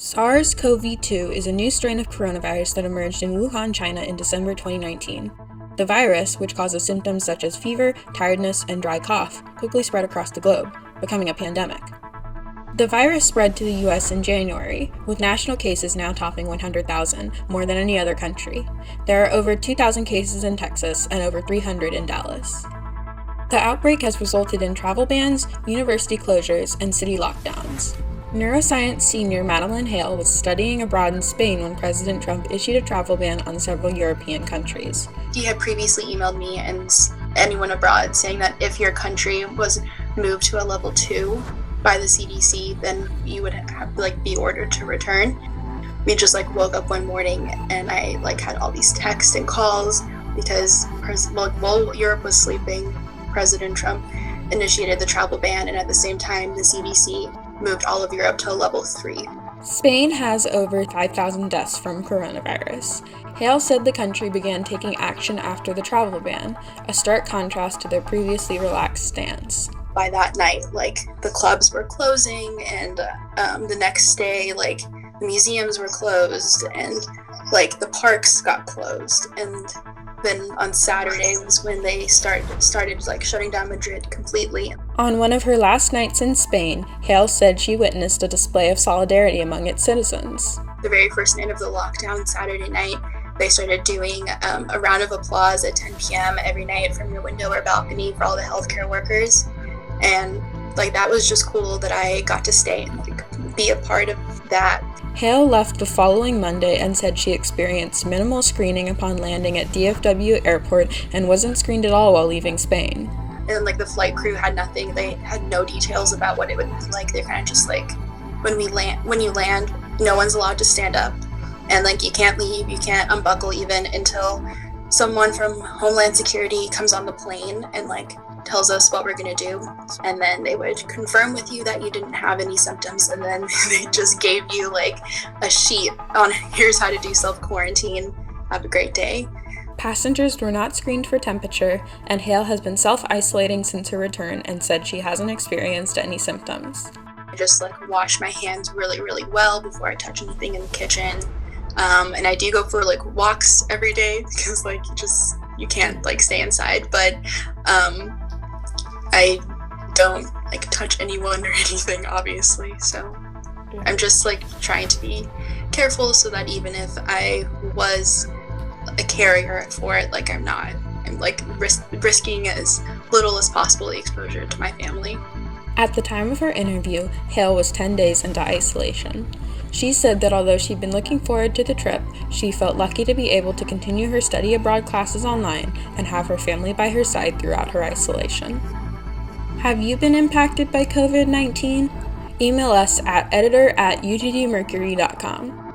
SARS-CoV-2 is a new strain of coronavirus that emerged in Wuhan, China in December 2019. The virus, which causes symptoms such as fever, tiredness, and dry cough, quickly spread across the globe, becoming a pandemic. The virus spread to the US in January, with national cases now topping 100,000, more than any other country. There are over 2,000 cases in Texas and over 300 in Dallas. The outbreak has resulted in travel bans, university closures, and city lockdowns. Neuroscience senior Madeline Hale was studying abroad in Spain when President Trump issued a travel ban on several European countries. He had previously emailed me and anyone abroad saying that if your country was moved to a level 2 by the CDC, then you would have be ordered to return. We just woke up one morning and I had all these texts and calls because while Europe was sleeping, President Trump initiated the travel ban, and at the same time the CDC moved all of Europe to a level 3. Spain has over 5,000 deaths from coronavirus. Hale said the country began taking action after the travel ban, a stark contrast to their previously relaxed stance. By that night, the clubs were closing, and the next day, the museums were closed, and the parks got closed, and then on Saturday was when they started shutting down Madrid completely. On one of her last nights in Spain, Hale said she witnessed a display of solidarity among its citizens. The very first night of the lockdown, Saturday night, they started doing a round of applause at 10 p.m. every night from your window or balcony for all the healthcare workers. And that was just cool that I got to stay and be a part of that. Hale left the following Monday and said she experienced minimal screening upon landing at DFW Airport and wasn't screened at all while leaving Spain. And the flight crew had nothing. They had no details about what it would be like. They're kind of just when you land, no one's allowed to stand up, and you can't leave, you can't unbuckle even until someone from Homeland Security comes on the plane and tells us what we're going to do, and then they would confirm with you that you didn't have any symptoms, and then they just gave you a sheet on here's how to do self-quarantine, have a great day. Passengers were not screened for temperature, and Hale has been self-isolating since her return and said she hasn't experienced any symptoms. I just wash my hands really, really well before I touch anything in the kitchen, and I do go for walks every day because you can't stay inside, but I don't touch anyone or anything, obviously, so I'm just trying to be careful so that even if I was a carrier for it, I'm risking as little as possible the exposure to my family. At the time of her interview, Hale was 10 days into isolation. She said that although she'd been looking forward to the trip, she felt lucky to be able to continue her study abroad classes online and have her family by her side throughout her isolation. Have you been impacted by COVID-19? Email us at editor@ugdmercury.com.